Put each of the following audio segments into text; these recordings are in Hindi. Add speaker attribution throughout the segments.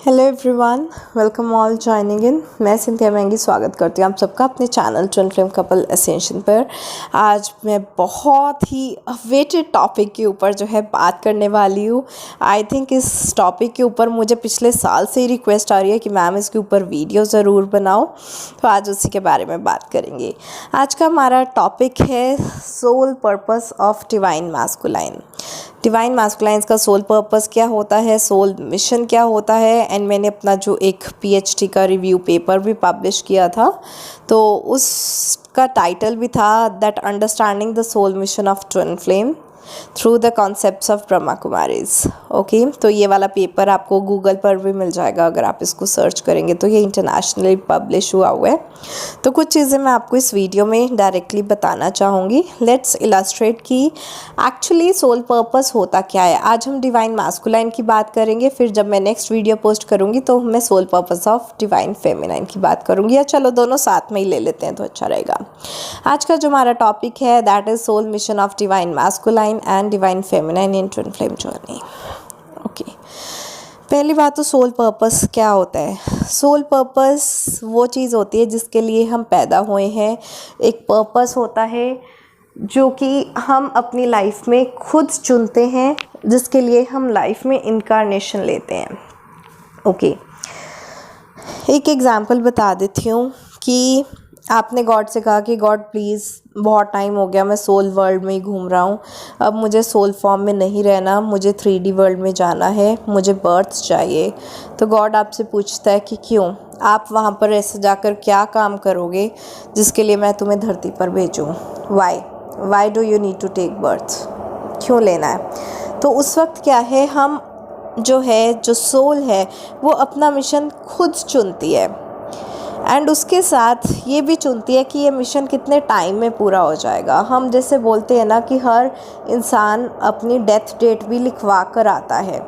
Speaker 1: Hello everyone, welcome all joining in. मैं सिंथिया महंगी स्वागत करती हूँ आप सबका अपने channel twin flame couple ascension पर। आज मैं बहुत ही अवेटेड टॉपिक के ऊपर जो है बात करने वाली हूँ। आई थिंक इस टॉपिक के ऊपर मुझे पिछले साल से ही रिक्वेस्ट आ रही है कि मैम इसके ऊपर वीडियो ज़रूर बनाओ, तो आज उसी के बारे में बात करेंगे। आज का हमारा टॉपिक है soul purpose of divine masculine. Divine masculines का सोल पर्पस क्या होता है, सोल मिशन क्या होता है। एंड मैंने अपना जो एक पीएचडी का रिव्यू पेपर भी पब्लिश किया था, तो उसका टाइटल भी था that understanding the soul mission of twin flame through the concepts of Brahma Kumaris. Okay, तो ये वाला पेपर आपको गूगल पर भी मिल जाएगा, अगर आप इसको सर्च करेंगे तो ये इंटरनेशनली पब्लिश हुआ हुआ है। तो कुछ चीज़ें मैं आपको इस वीडियो में डायरेक्टली बताना चाहूँगी। लेट्स इलस्ट्रेट कि एक्चुअली सोल पर्पस होता क्या है। आज हम डिवाइन मैस्कुलाइन की बात करेंगे, फिर जब मैं नेक्स्ट वीडियो पोस्ट करूँगी तो मैं soul purpose of divine feminine की बात करूँगी, या चलो दोनों साथ में ही ले लेते हैं तो अच्छा रहेगा। आज का जो हमारा टॉपिक है that is soul mission of divine masculine and divine feminine in twin flame journey. Okay, पहली बात तो सोल पर्पस क्या होता है। सोल पर्पस वो चीज़ होती है जिसके लिए हम पैदा हुए हैं। एक पर्पस होता है जो कि हम अपनी लाइफ में खुद चुनते हैं, जिसके लिए हम लाइफ में इनकारनेशन लेते हैं। ओके, एक एग्जांपल बता देती हूँ कि आपने गॉड से कहा कि गॉड प्लीज़ बहुत टाइम हो गया मैं सोल वर्ल्ड में ही घूम रहा हूँ, अब मुझे सोल फॉर्म में नहीं रहना, मुझे 3D वर्ल्ड में जाना है, मुझे बर्थ चाहिए। तो गॉड आपसे पूछता है कि क्यों, आप वहाँ पर ऐसे जाकर क्या काम करोगे जिसके लिए मैं तुम्हें धरती पर भेजूँ। Why do you need to take birth, क्यों लेना है। तो उस वक्त क्या है, हम जो सोल है वो अपना मिशन खुद चुनती है, एंड उसके साथ ये भी चुनती है कि ये मिशन कितने टाइम में पूरा हो जाएगा। हम जैसे बोलते हैं ना कि हर इंसान अपनी डेथ डेट भी लिखवा कर आता है,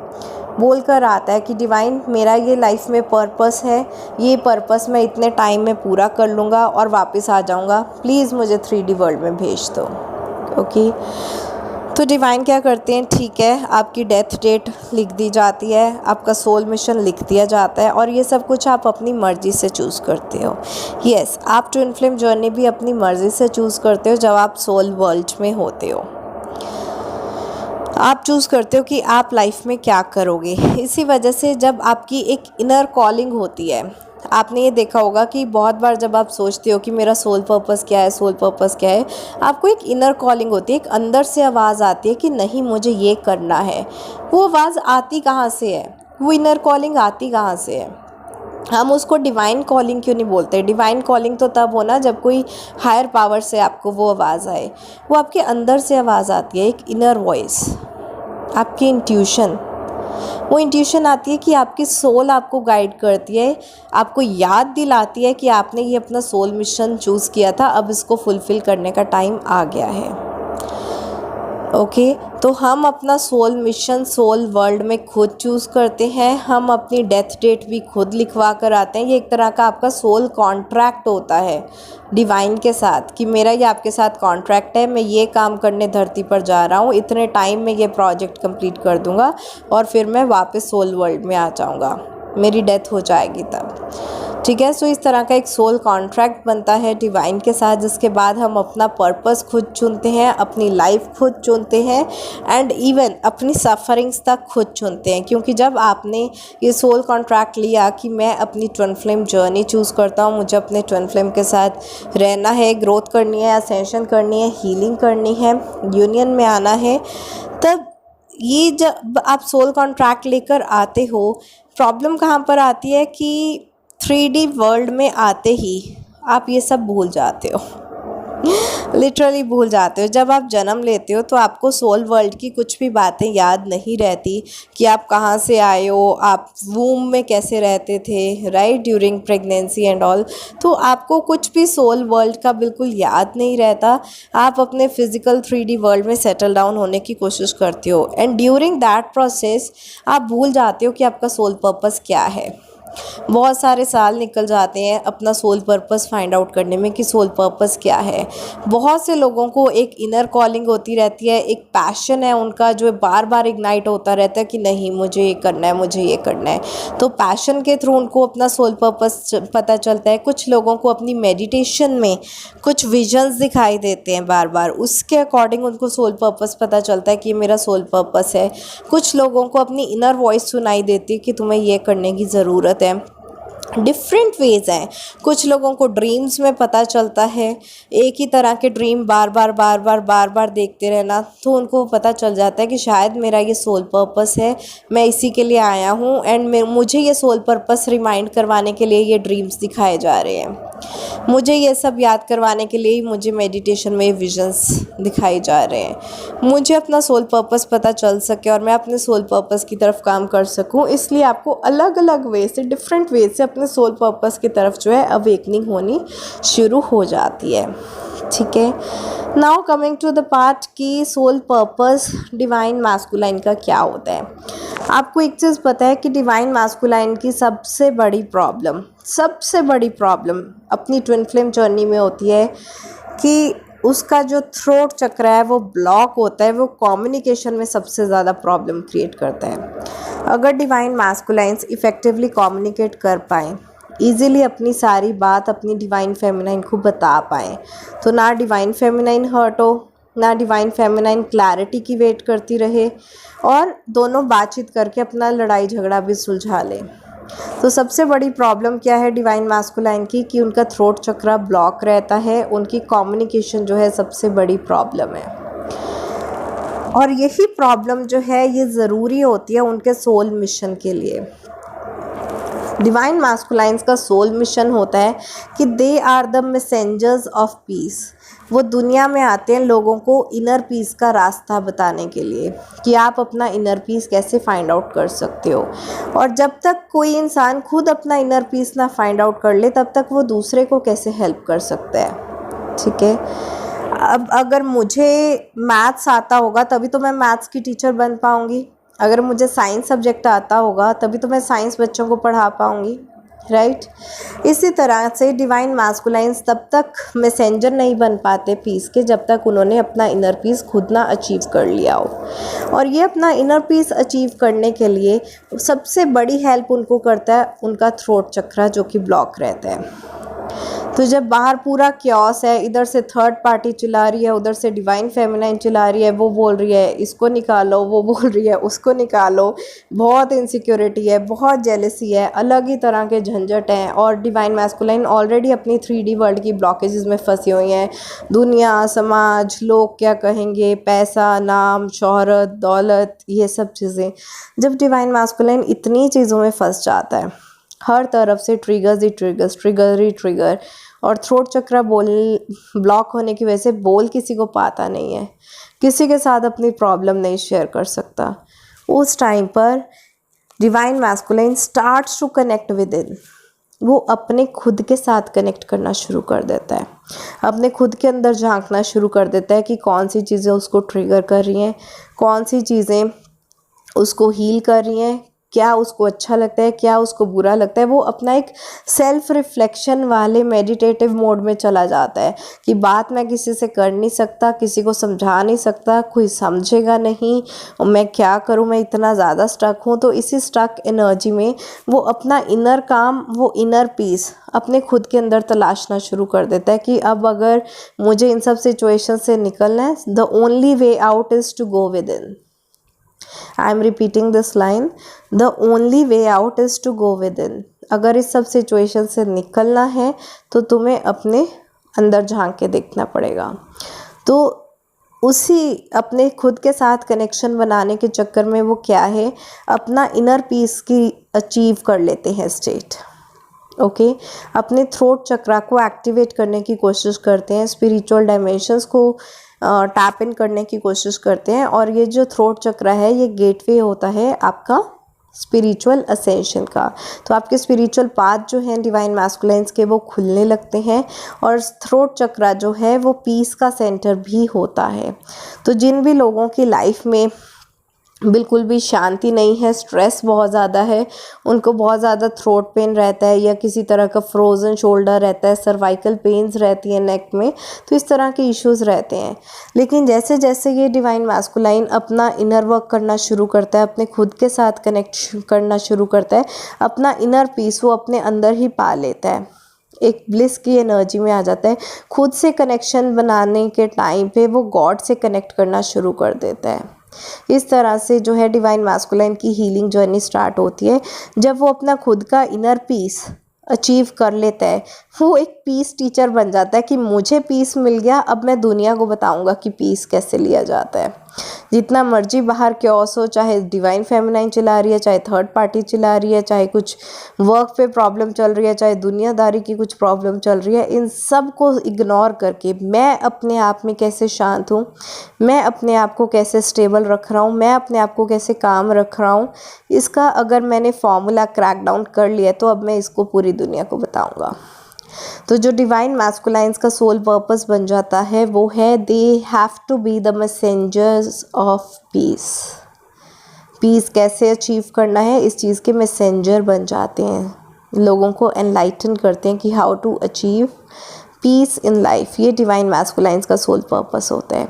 Speaker 1: बोल कर आता है कि डिवाइन मेरा ये लाइफ में पर्पस है, ये पर्पस मैं इतने टाइम में पूरा कर लूँगा और वापस आ जाऊँगा, प्लीज़ मुझे 3D वर्ल्ड में भेज दो। ओके, तो डिवाइन क्या करते हैं, ठीक है आपकी डेथ डेट लिख दी जाती है, आपका सोल मिशन लिख दिया जाता है, और ये सब कुछ आप अपनी मर्ज़ी से चूज़ करते हो। यस, आप ट्विन फ्लेम जर्नी भी अपनी मर्ज़ी से चूज़ करते हो। जब आप सोल वर्ल्ड में होते हो आप चूज़ करते हो कि आप लाइफ में क्या करोगे। इसी वजह से जब आपकी एक इनर कॉलिंग होती है, आपने ये देखा होगा कि बहुत बार जब आप सोचते हो कि मेरा सोल पर्पस क्या है, सोल पर्पस क्या है, आपको एक इनर कॉलिंग होती है, एक अंदर से आवाज़ आती है कि नहीं मुझे ये करना है। वो आवाज़ आती कहाँ से है, वो इनर कॉलिंग आती कहाँ से है। हम उसको डिवाइन कॉलिंग क्यों नहीं बोलते। डिवाइन कॉलिंग तो तब होना जब कोई हायर पावर से आपको वो आवाज़ आए। वो आपके अंदर से आवाज़ आती है, एक इनर वॉइस, आपकी इंट्यूशन। वो इंट्यूशन आती है कि आपकी सोल आपको गाइड करती है, आपको याद दिलाती है कि आपने ये अपना सोल मिशन चूज़ किया था, अब इसको फुलफ़िल करने का टाइम आ गया है। ओके, तो हम अपना सोल मिशन सोल वर्ल्ड में खुद चूज़ करते हैं, हम अपनी डेथ डेट भी खुद लिखवा कर आते हैं। ये एक तरह का आपका सोल कॉन्ट्रैक्ट होता है डिवाइन के साथ कि मेरा ये आपके साथ कॉन्ट्रैक्ट है, मैं ये काम करने धरती पर जा रहा हूँ, इतने टाइम में ये प्रोजेक्ट कंप्लीट कर दूँगा और फिर मैं वापस सोल वर्ल्ड में आ जाऊँगा, मेरी डेथ हो जाएगी तब। ठीक है, सो इस तरह का एक सोल कॉन्ट्रैक्ट बनता है डिवाइन के साथ, जिसके बाद हम अपना पर्पस खुद चुनते हैं, अपनी लाइफ खुद चुनते हैं, एंड इवन अपनी सफरिंग्स तक खुद चुनते हैं। क्योंकि जब आपने ये सोल कॉन्ट्रैक्ट लिया कि मैं अपनी ट्विन फ्लेम जर्नी चूज़ करता हूँ, मुझे अपने ट्विन फ्लेम के साथ रहना है, ग्रोथ करनी है, असेंशन करनी है, हीलिंग करनी है, यूनियन में आना है, तब ये जब आप सोल कॉन्ट्रैक्ट लेकर आते हो, प्रॉब्लम कहाँ पर आती है कि 3D वर्ल्ड में आते ही आप ये सब भूल जाते हो, लिटरली भूल जाते हो। जब आप जन्म लेते हो तो आपको सोल वर्ल्ड की कुछ भी बातें याद नहीं रहती कि आप कहाँ से आए हो, आप वूम में कैसे रहते थे, right, during pregnancy and all. तो आपको कुछ भी सोल वर्ल्ड का बिल्कुल याद नहीं रहता। आप अपने फिज़िकल 3D वर्ल्ड में सेटल डाउन होने की कोशिश करते हो, एंड ड्यूरिंग दैट प्रोसेस आप भूल जाते हो कि आपका सोल पर्पस क्या है। बहुत सारे साल निकल जाते हैं अपना सोल पर्पस फाइंड आउट करने में कि सोल पर्पस क्या है। बहुत से लोगों को एक इनर कॉलिंग होती रहती है, एक पैशन है उनका जो बार बार इग्नाइट होता रहता है कि नहीं मुझे ये करना है, मुझे ये करना है। तो पैशन के थ्रू उनको अपना सोल पर्पस पता चलता है। कुछ लोगों को अपनी मेडिटेशन में कुछ विजन्स दिखाई देते हैं बार बार, उसके अकॉर्डिंग उनको सोल पर्पस पता चलता है कि ये मेरा सोल पर्पस है। कुछ लोगों को अपनी इनर वॉइस सुनाई देती है कि तुम्हें ये करने की ज़रूरत है। डिफरेंट वेज हैं। कुछ लोगों को ड्रीम्स में पता चलता है, एक ही तरह के ड्रीम बार बार देखते रहना, तो उनको पता चल जाता है कि शायद मेरा ये सोल पर्पस है, मैं इसी के लिए आया हूँ एंड मुझे ये सोल पर्पस रिमाइंड करवाने के लिए ये ड्रीम्स दिखाए जा रहे हैं। मुझे ये सब याद करवाने के लिए ही मुझे मेडिटेशन में विजन्स दिखाए जा रहे हैं। मुझे अपना सोल पर्पस पता चल सके और मैं अपने सोल पर्पस की तरफ काम कर सकूं, इसलिए आपको अलग अलग वे से, डिफरेंट वे से अपने सोल पर्पस की तरफ जो है अवेकनिंग होनी शुरू हो जाती है। ठीक है, now coming to the part कि सोल पर्पस डिवाइन मैस्कुलाइन का क्या होता है। आपको एक चीज़ पता है कि डिवाइन मैस्कुलाइन की सबसे बड़ी प्रॉब्लम अपनी ट्विन फ्लेम जर्नी में होती है कि उसका जो थ्रोट चक्र है वो ब्लॉक होता है, वो कम्युनिकेशन में सबसे ज़्यादा प्रॉब्लम क्रिएट करता है। अगर डिवाइन मैस्कुलाइन्स इफ़ेक्टिवली कम्युनिकेट कर पाएँ, ईज़िली अपनी सारी बात अपनी डिवाइन फेमिनाइन को बता पाएँ, तो ना डिवाइन फेमिनाइन हर्ट हो, ना डिवाइन फेमिनाइन क्लैरिटी की वेट करती रहे, और दोनों बातचीत करके अपना लड़ाई झगड़ा भी सुलझा लें। तो सबसे बड़ी प्रॉब्लम क्या है डिवाइन मैस्कुलाइन की कि उनका थ्रोट चक्र ब्लॉक रहता है, उनकी कम्युनिकेशन जो है सबसे बड़ी प्रॉब्लम है। और यही प्रॉब्लम जो है ये ज़रूरी होती है उनके सोल मिशन के लिए। डिवाइन मैस्कुलाइन्स का सोल मिशन होता है कि they are the messengers of peace. वो दुनिया में आते हैं लोगों को इनर पीस का रास्ता बताने के लिए कि आप अपना इनर पीस कैसे फाइंड आउट कर सकते हो। और जब तक कोई इंसान खुद अपना इनर पीस ना फाइंड आउट कर ले, तब तक वो दूसरे को कैसे हेल्प कर सकता है। ठीक है, अब अगर मुझे मैथ्स आता होगा तभी तो मैं मैथ्स की टीचर बन पाऊँगी, अगर मुझे साइंस सब्जेक्ट आता होगा तभी तो मैं साइंस बच्चों को पढ़ा पाऊँगी, राइट। इसी तरह से डिवाइन मैस्कुलाइन्स तब तक मैसेंजर नहीं बन पाते पीस के जब तक उन्होंने अपना इनर पीस खुद ना अचीव कर लिया हो। और ये अपना इनर पीस अचीव करने के लिए सबसे बड़ी हेल्प उनको करता है उनका थ्रोट चक्र जो कि ब्लॉक रहता है। तो जब बाहर पूरा क्योस है, इधर से थर्ड पार्टी चिल्ला रही है, उधर से डिवाइन फेमिनाइन चिल्ला रही है, वो बोल रही है इसको निकालो, वो बोल रही है उसको निकालो, बहुत इनसिक्योरिटी है, बहुत जेलसी है, अलग ही तरह के झंझट हैं, और डिवाइन मैस्कुलाइन ऑलरेडी अपनी 3D वर्ल्ड की ब्लॉकेजेस में फंसी हुई हैं। दुनिया, समाज, लोग क्या कहेंगे, पैसा, नाम, शोहरत, दौलत, ये सब चीज़ें। जब डिवाइन मैस्कुलाइन इतनी चीज़ों में फंस जाता है, हर तरफ से ट्रिगर्स ही ट्रिगर्स, ट्रिगर ही ट्रिगर, और थ्रोट चक्र ब्लॉक होने की वजह से बोल किसी को पाता नहीं है, किसी के साथ अपनी प्रॉब्लम नहीं शेयर कर सकता। उस टाइम पर divine masculine starts to connect within. वो अपने खुद के साथ कनेक्ट करना शुरू कर देता है, अपने खुद के अंदर झांकना शुरू कर देता है कि कौन सी चीज़ें उसको ट्रिगर कर रही हैं, कौन सी चीज़ें उसको हील कर रही हैं, क्या उसको अच्छा लगता है, क्या उसको बुरा लगता है। वो अपना एक सेल्फ रिफ्लेक्शन वाले मेडिटेटिव मोड में चला जाता है कि बात मैं किसी से कर नहीं सकता, किसी को समझा नहीं सकता, कोई समझेगा नहीं, और मैं क्या करूं, मैं इतना ज़्यादा स्टक हूं। तो इसी स्टक एनर्जी में वो अपना इनर काम, वो इनर पीस अपने खुद के अंदर तलाशना शुरू कर देता है कि अब अगर मुझे इन सब सिचुएशन से निकलना है, the only way out is to go within. I am repeating this line, the only way out is to go within. अगर इस सब सिचुएशन से निकलना है तो तुम्हें अपने अंदर झांक के देखना पड़ेगा। तो उसी अपने खुद के साथ कनेक्शन बनाने के चक्कर में वो क्या है, अपना इनर पीस की अचीव कर लेते हैं स्टेट। ओके, अपने थ्रोट चक्रा को एक्टिवेट करने की कोशिश करते हैं, स्पिरिचुअल डायमेंशंस को टैप इन करने की कोशिश करते हैं। और ये जो थ्रोट चक्रा है ये गेटवे होता है आपका स्पिरिचुअल असेंशन का। तो आपके स्पिरिचुअल पाथ जो हैं डिवाइन मैस्कुलाइन्स के वो खुलने लगते हैं, और थ्रोट चक्रा जो है वो पीस का सेंटर भी होता है। तो जिन भी लोगों की लाइफ में बिल्कुल भी शांति नहीं है, स्ट्रेस बहुत ज़्यादा है, उनको बहुत ज़्यादा थ्रोट पेन रहता है या किसी तरह का फ्रोज़न शोल्डर रहता है, सर्वाइकल पेन्स रहती है नेक में, तो इस तरह के इश्यूज़ रहते हैं। लेकिन जैसे जैसे ये डिवाइन मैस्कुलाइन अपना इनर वर्क करना शुरू करता है, अपने खुद के साथ कनेक्ट करना शुरू करता है, अपना इनर पीस वो अपने अंदर ही पा लेता है, एक ब्लिस की एनर्जी में आ जाता है, खुद से कनेक्शन बनाने के टाइम पे वो गॉड से कनेक्ट करना शुरू कर देता है। इस तरह से जो है डिवाइन मैस्कुलाइन की हीलिंग जर्नी स्टार्ट होती है। जब वो अपना खुद का इनर पीस अचीव कर लेता है, वो एक पीस टीचर बन जाता है कि मुझे पीस मिल गया, अब मैं दुनिया को बताऊंगा कि पीस कैसे लिया जाता है। जितना मर्जी बाहर क्योस हो, चाहे डिवाइन फेमिनाइन चिल्ला रही है, चाहे थर्ड पार्टी चिल्ला रही है, चाहे कुछ वर्क पे प्रॉब्लम चल रही है, चाहे दुनियादारी की कुछ प्रॉब्लम चल रही है, इन सब को इग्नोर करके मैं अपने आप में कैसे शांत हूँ, मैं अपने आप को कैसे स्टेबल रख रहा हूँ, मैं अपने आप को कैसे काम रख रहा हूँ, इसका अगर मैंने फॉर्मूला क्रैक डाउन कर लिया तो अब मैं इसको पूरी दुनिया को बताऊँगा। तो जो डिवाइन मैस्कुलाइंस का सोल पर्पस बन जाता है वो है they have to be the messengers of peace. Peace कैसे अचीव करना है, इस चीज़ के मैसेंजर बन जाते हैं, लोगों को एनलाइटन करते हैं कि how to achieve peace in life. ये डिवाइन मैस्कुलाइंस का सोल पर्पस होता है।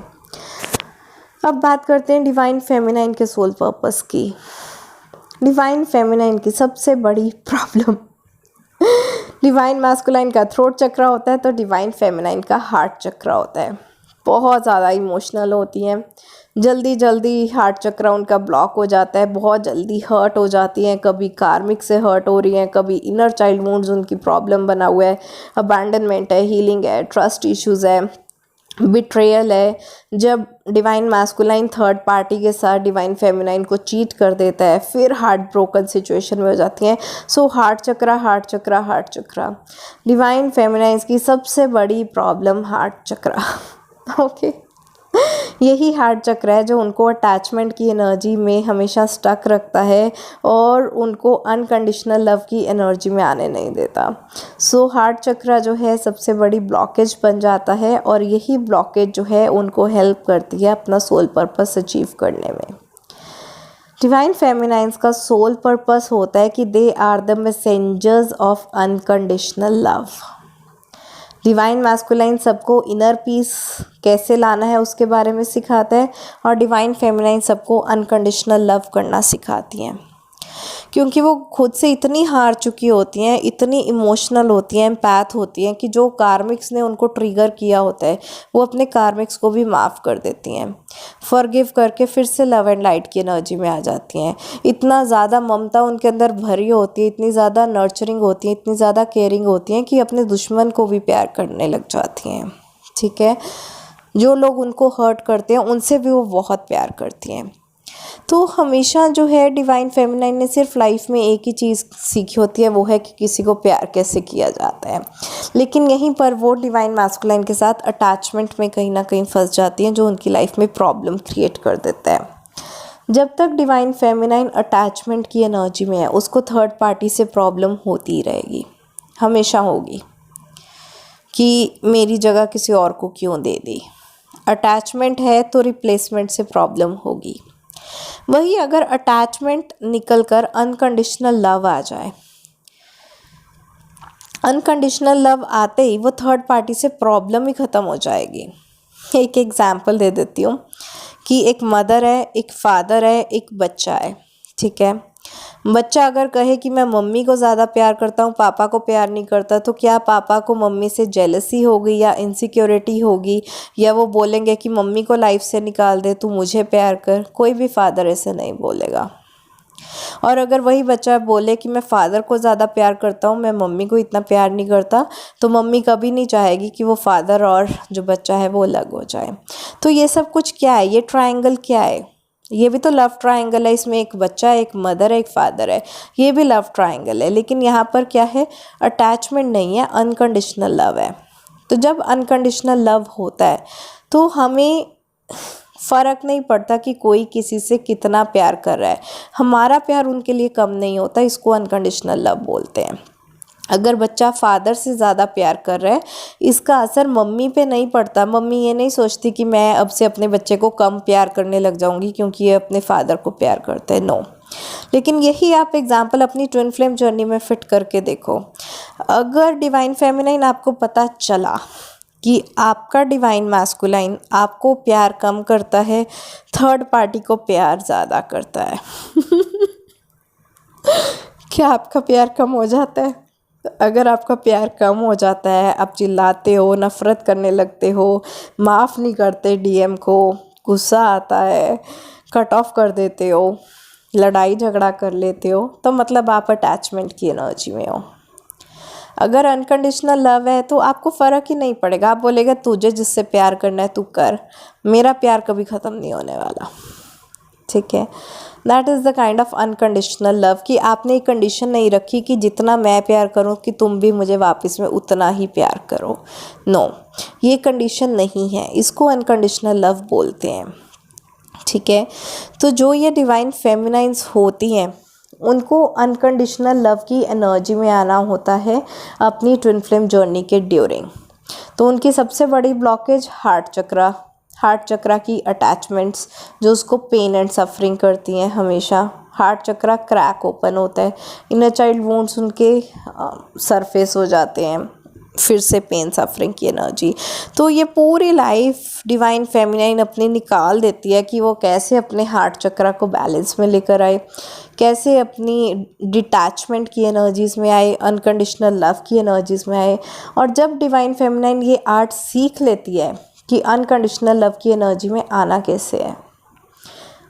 Speaker 1: अब बात करते हैं डिवाइन फेमिनाइन के सोल पर्पस की। डिवाइन फेमिनाइन की सबसे बड़ी प्रॉब्लम डिवाइन मैस्कुलाइन का थ्रोट चक्र होता है, तो डिवाइन फेमिनाइन का हार्ट चक्र होता है। बहुत ज़्यादा इमोशनल होती हैं, जल्दी जल्दी हार्ट चक्र उनका ब्लॉक हो जाता है, बहुत जल्दी हर्ट हो जाती हैं, कभी कार्मिक से हर्ट हो रही हैं, कभी इनर चाइल्ड वुंड्स उनकी प्रॉब्लम बना हुआ है, अबैंडनमेंट है, हीलिंग है, ट्रस्ट इश्यूज़ है, बिट्रेयल है। जब डिवाइन मैस्कुलाइन थर्ड पार्टी के साथ डिवाइन फेमिनाइन को चीट कर देता है, फिर हार्ट ब्रोकन सिचुएशन में हो जाती हैं। सो हार्ट चक्रा, हार्ट चक्रा, हार्ट चक्रा, डिवाइन फेमिनाइन की सबसे बड़ी प्रॉब्लम हार्ट चक्रा। ओके यही हार्ट चक्र है जो उनको अटैचमेंट की एनर्जी में हमेशा स्टक रखता है और उनको अनकंडीशनल लव की एनर्जी में आने नहीं देता। सो हार्ट चक्र जो है सबसे बड़ी ब्लॉकेज बन जाता है और यही ब्लॉकेज जो है उनको हेल्प करती है अपना सोल पर्पस अचीव करने में। डिवाइन फेमिनाइंस का सोल पर्पस होता है कि they are the messengers of unconditional love. Divine masculine सबको इनर पीस कैसे लाना है उसके बारे में सिखाता है और डिवाइन फेमिनाइन सबको अनकंडीशनल लव करना सिखाती हैं, क्योंकि वो खुद से इतनी हार चुकी होती हैं, इतनी इमोशनल होती हैं, एम्पैथ होती हैं कि जो कार्मिक्स ने उनको ट्रिगर किया होता है वो अपने कार्मिक्स को भी माफ़ कर देती हैं, फॉरगिव करके फिर से लव एंड लाइट की एनर्जी में आ जाती हैं। इतना ज़्यादा ममता उनके अंदर भरी होती है, इतनी ज़्यादा नर्चरिंग होती है, इतनी ज़्यादा केयरिंग होती हैं कि अपने दुश्मन को भी प्यार करने लग जाती हैं। ठीक है, जो लोग उनको हर्ट करते हैं उनसे भी वो बहुत प्यार करती हैं। तो हमेशा जो है डिवाइन फेमिनाइन ने सिर्फ लाइफ में एक ही चीज़ सीखी होती है, वो है कि किसी को प्यार कैसे किया जाता है। लेकिन यहीं पर वो डिवाइन मैस्कुलाइन के साथ अटैचमेंट में कहीं ना कहीं फंस जाती हैं, जो उनकी लाइफ में प्रॉब्लम क्रिएट कर देता है। जब तक डिवाइन फेमिनाइन अटैचमेंट की एनर्जी में है उसको थर्ड पार्टी से प्रॉब्लम होती ही रहेगी, हमेशा होगी कि मेरी जगह किसी और को क्यों दे दी। अटैचमेंट है तो रिप्लेसमेंट से प्रॉब्लम होगी। वही अगर अटैचमेंट निकलकर अनकंडीशनल लव आ जाए, अनकंडीशनल लव आते ही वो थर्ड पार्टी से प्रॉब्लम ही ख़त्म हो जाएगी। एक एग्जांपल दे देती हूँ कि एक मदर है, एक फादर है, एक बच्चा है। ठीक है, बच्चा अगर कहे कि मैं मम्मी को ज़्यादा प्यार करता हूँ, पापा को प्यार नहीं करता, तो क्या पापा को मम्मी से जेलसी होगी या इनसिक्योरिटी होगी, या वो बोलेंगे कि मम्मी को लाइफ से निकाल दे, तू मुझे प्यार कर? कोई भी फादर ऐसे नहीं बोलेगा। और अगर वही बच्चा बोले कि मैं फादर को ज़्यादा प्यार करता हूँ, मैं मम्मी को इतना प्यार नहीं करता, तो मम्मी कभी नहीं चाहेगी कि वो फादर और जो बच्चा है वो अलग हो जाए। तो ये सब कुछ क्या है, ये ट्रायंगल क्या है? ये भी तो लव ट्रायंगल है, इसमें एक बच्चा है, एक मदर है, एक फादर है, ये भी लव ट्रायंगल है। लेकिन यहाँ पर क्या है, अटैचमेंट नहीं है, अनकंडीशनल लव है। तो जब अनकंडीशनल लव होता है तो हमें फ़र्क नहीं पड़ता कि कोई किसी से कितना प्यार कर रहा है, हमारा प्यार उनके लिए कम नहीं होता, इसको अनकंडीशनल लव बोलते हैं। अगर बच्चा फादर से ज़्यादा प्यार कर रहा है, इसका असर मम्मी पे नहीं पड़ता। मम्मी ये नहीं सोचती कि मैं अब से अपने बच्चे को कम प्यार करने लग जाऊंगी क्योंकि ये अपने फादर को प्यार करते हैं, नो। लेकिन यही आप एग्जाम्पल अपनी ट्विन फ्लेम जर्नी में फिट करके देखो। अगर डिवाइन फेमिनाइन आपको पता चला कि आपका डिवाइन मैस्कुलाइन आपको प्यार कम करता है, थर्ड पार्टी को प्यार ज़्यादा करता है क्या आपका प्यार कम हो जाता है? अगर आपका प्यार कम हो जाता है, आप चिल्लाते हो, नफ़रत करने लगते हो, माफ़ नहीं करते डीएम को, गुस्सा आता है, कट ऑफ कर देते हो, लड़ाई झगड़ा कर लेते हो, तो मतलब आप अटैचमेंट की एनर्जी में हो। अगर अनकंडीशनल लव है तो आपको फ़र्क ही नहीं पड़ेगा। आप बोलेगा तुझे जिससे प्यार करना है तू कर, मेरा प्यार कभी ख़त्म नहीं होने वाला। ठीक है, that is the kind of unconditional love कि आपने एक कंडीशन नहीं रखी कि जितना मैं प्यार करूं कि तुम भी मुझे वापस में उतना ही प्यार करो। नो, ये कंडीशन नहीं है, इसको अनकंडीशनल लव बोलते हैं। ठीक है, तो जो ये डिवाइन फेमिनाइंस होती हैं उनको अनकंडीशनल लव की एनर्जी में आना होता है अपनी ट्विन फ्लेम जर्नी के ड्यूरिंग। तो उनकी सबसे बड़ी ब्लॉकेज हार्ट चक्रा की अटैचमेंट्स जो उसको पेन एंड सफरिंग करती हैं हमेशा। हार्ट चक्रा क्रैक ओपन होता है, इनर चाइल्ड वुंड्स उनके सरफेस हो जाते हैं, फिर से पेन सफरिंग की एनर्जी। तो ये पूरी लाइफ डिवाइन फेमिनाइन अपनी निकाल देती है कि वो कैसे अपने हार्ट चक्रा को बैलेंस में लेकर आए, कैसे अपनी डिटैचमेंट की एनर्जीज़ में आए, अनकंडीशनल लव की एनर्जीज़ में आए। और जब डिवाइन फेमिनाइन ये आर्ट सीख लेती है कि अनकंडीशनल लव की एनर्जी में आना कैसे है,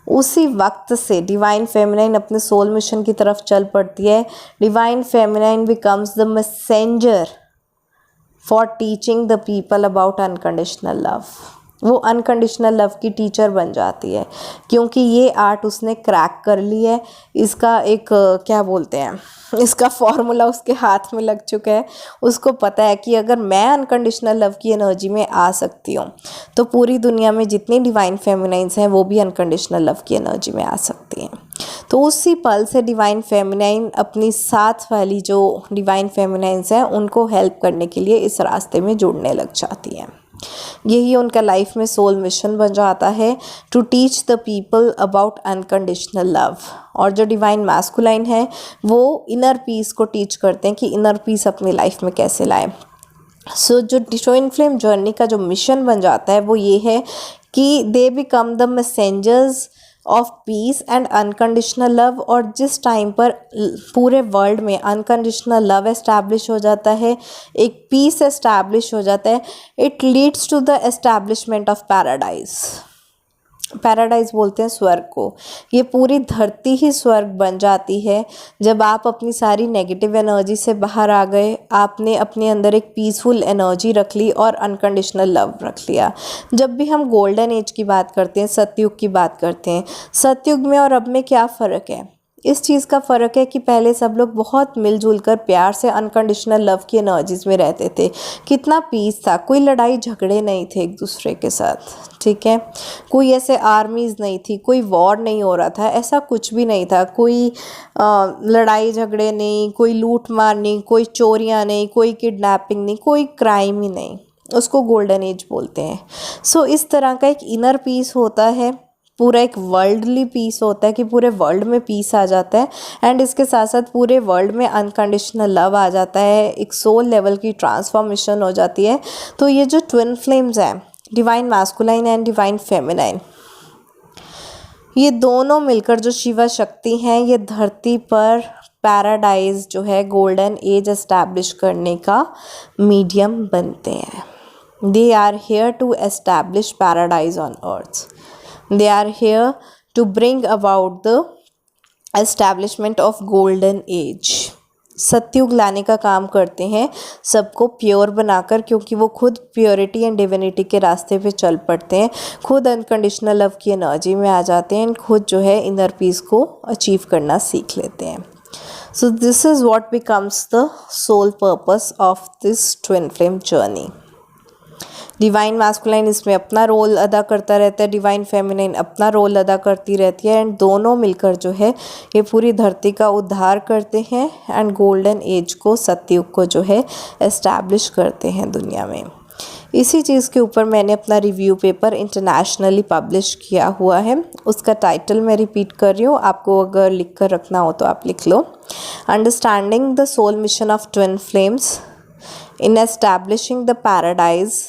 Speaker 1: उसी वक्त से डिवाइन फेमिनाइन अपने सोल मिशन की तरफ चल पड़ती है। Divine feminine becomes the messenger for teaching the people about unconditional love. वो अनकंडीशनल लव की टीचर बन जाती है क्योंकि ये आर्ट उसने क्रैक कर ली है। इसका एक क्या बोलते हैं, इसका फॉर्मूला उसके हाथ में लग चुका है। उसको पता है कि अगर मैं अनकंडीशनल लव की एनर्जी में आ सकती हूँ तो पूरी दुनिया में जितनी डिवाइन फेमिनाइंस हैं वो भी अनकंडीशनल लव की एनर्जी में आ सकती हैं। तो उसी पल से डिवाइन फेमिनाइन अपनी साथ वाली जो डिवाइन फेमिनाइंस हैं उनको हेल्प करने के लिए इस रास्ते में जुड़ने लग जाती हैं। यही उनका लाइफ में सोल मिशन बन जाता है, to teach the people about unconditional love. और जो डिवाइन मैस्कुलाइन है वो इनर पीस को टीच करते हैं कि इनर पीस अपनी लाइफ में कैसे लाएं। सो जो ट्विन फ्लेम जर्नी का जो मिशन बन जाता है वो ये है कि they become the messengers of piece and unconditional love. और जिस टाइम पर पूरे वर्ल्ड में अनकंडीशनल लव एस्टैब्लिश हो जाता है, एक पीस एस्टैब्लिश हो जाता है, it leads to the establishment of paradise. Paradise बोलते हैं स्वर्ग को। ये पूरी धरती ही स्वर्ग बन जाती है जब आप अपनी सारी नेगेटिव एनर्जी से बाहर आ गए, आपने अपने अंदर एक पीसफुल एनर्जी रख ली और अनकंडीशनल लव रख लिया। जब भी हम गोल्डन एज की बात करते हैं, सतयुग की बात करते हैं, सतयुग में और अब में क्या फ़र्क है? इस चीज़ का फ़र्क है कि पहले सब लोग बहुत मिलजुल कर प्यार से अनकंडीशनल लव की एनर्जीज में रहते थे। कितना पीस था, कोई लड़ाई झगड़े नहीं थे एक दूसरे के साथ। ठीक है, कोई ऐसे आर्मीज़ नहीं थी, कोई वॉर नहीं हो रहा था, ऐसा कुछ भी नहीं था। कोई लड़ाई झगड़े नहीं, कोई लूट मार नहीं, कोई चोरियाँ नहीं, कोई किडनैपिंग नहीं, कोई क्राइम ही नहीं। उसको गोल्डन एज बोलते हैं। सो इस तरह का एक इनर पीस होता है, पूरा एक वर्ल्डली पीस होता है कि पूरे वर्ल्ड में पीस आ जाता है। एंड इसके साथ साथ पूरे वर्ल्ड में अनकंडीशनल लव आ जाता है, एक सोल लेवल की ट्रांसफॉर्मेशन हो जाती है। तो ये जो ट्विन फ्लेम्स हैं, divine masculine and divine feminine, ये दोनों मिलकर जो शिवा शक्ति हैं, ये धरती पर पैराडाइज जो है गोल्डन एज एस्टैब्लिश करने का मीडियम बनते हैं। They are here to establish paradise on earth. They are here to bring about the establishment of golden age। सतयुग लाने का काम करते हैं, सबको प्योर बनाकर, क्योंकि वो खुद प्योरिटी एंड डिविनिटी के रास्ते पे चल पड़ते हैं, खुद अनकंडीशनल लव की एनर्जी में आ जाते हैं, खुद जो है इनर पीस को अचीव करना सीख लेते हैं। So this is what becomes the soul purpose of this twin flame journey. Divine masculine इसमें अपना रोल अदा करता रहता है, डिवाइन फेमिनाइन अपना रोल अदा करती रहती है, एंड दोनों मिलकर जो है ये पूरी धरती का उद्धार करते हैं एंड गोल्डन एज को, सतयुग को जो है एस्टैब्लिश करते हैं दुनिया में। इसी चीज़ के ऊपर मैंने अपना रिव्यू पेपर इंटरनेशनली पब्लिश किया हुआ है। उसका टाइटल मैं रिपीट कर रही हूँ, आपको अगर लिख कर रखना हो तो आप लिख लो। Understanding the soul mission of twin flames in establishing the paradise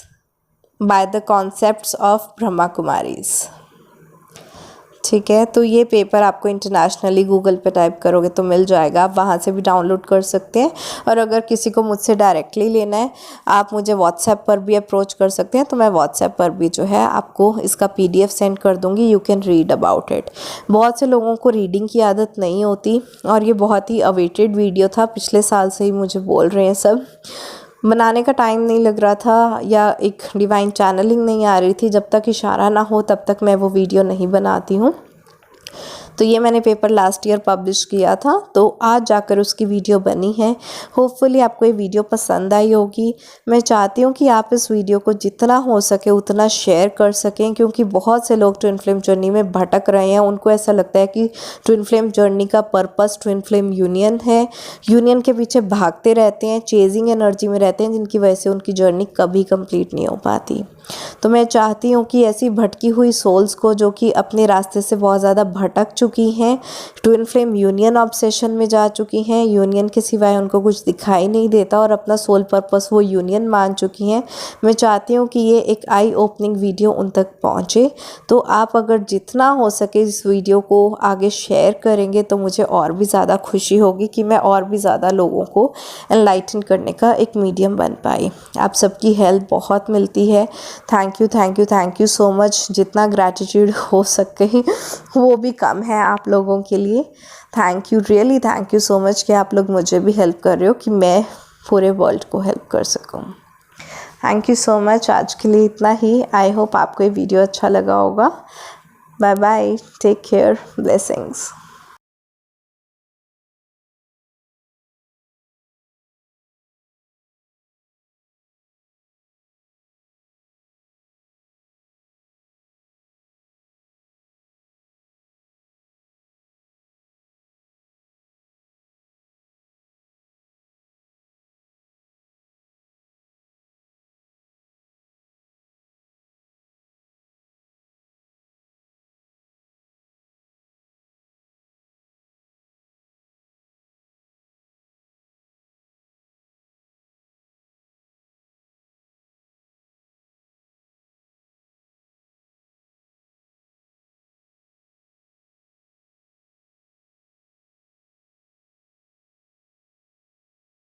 Speaker 1: by the concepts of Brahma Kumaris. ठीक है, तो ये पेपर आपको इंटरनेशनली गूगल पे टाइप करोगे तो मिल जाएगा, आप वहाँ से भी डाउनलोड कर सकते हैं। और अगर किसी को मुझसे डायरेक्टली लेना है, आप मुझे व्हाट्सएप पर भी अप्रोच कर सकते हैं, तो मैं व्हाट्सएप पर भी जो है आपको इसका PDF सेंड कर दूँगी, you can read about it. बहुत से लोगों को रीडिंग की आदत नहीं होती और ये बहुत ही अवेटेड वीडियो था, पिछले साल से ही मुझे बोल रहे हैं सब। बनाने का टाइम नहीं लग रहा था या एक डिवाइन चैनलिंग नहीं आ रही थी, जब तक इशारा ना हो तब तक मैं वो वीडियो नहीं बनाती हूँ। तो ये मैंने पेपर लास्ट ईयर पब्लिश किया था, तो आज जाकर उसकी वीडियो बनी है। होपफुली आपको ये वीडियो पसंद आई होगी। मैं चाहती हूँ कि आप इस वीडियो को जितना हो सके उतना शेयर कर सकें, क्योंकि बहुत से लोग ट्विन फ्लेम जर्नी में भटक रहे हैं। उनको ऐसा लगता है कि ट्विन फ्लेम जर्नी का पर्पस ट्विन फ्लेम यूनियन है, यूनियन के पीछे भागते रहते हैं, चेजिंग एनर्जी में रहते हैं, जिनकी वजह से उनकी जर्नी कभी कंप्लीट नहीं हो पाती। तो मैं चाहती हूँ कि ऐसी भटकी हुई सोल्स को, जो कि अपने रास्ते से बहुत ज़्यादा भटक चुकी हैं, ट्विन फ्लेम यूनियन ऑब्सेशन में जा चुकी हैं, यूनियन के सिवाय उनको कुछ दिखाई नहीं देता और अपना सोल पर्पस वो यूनियन मान चुकी हैं, मैं चाहती हूँ कि ये एक आई ओपनिंग वीडियो उन तक पहुँचे। तो आप अगर जितना हो सके इस वीडियो को आगे शेयर करेंगे तो मुझे और भी ज़्यादा खुशी होगी कि मैं और भी ज़्यादा लोगों को एनलाइटन करने का एक मीडियम बन पाई। आप सबकी हेल्प बहुत मिलती है। Thank you so much. जितना ग्रैटिट्यूड हो सके वो भी कम है आप लोगों के लिए। Thank you, really thank you so much कि आप लोग मुझे भी हेल्प कर रहे हो कि मैं पूरे वर्ल्ड को हेल्प कर सकूं। Thank you so much. आज के लिए इतना ही। आई होप आपको ये वीडियो अच्छा लगा होगा। Bye bye, take care, blessings.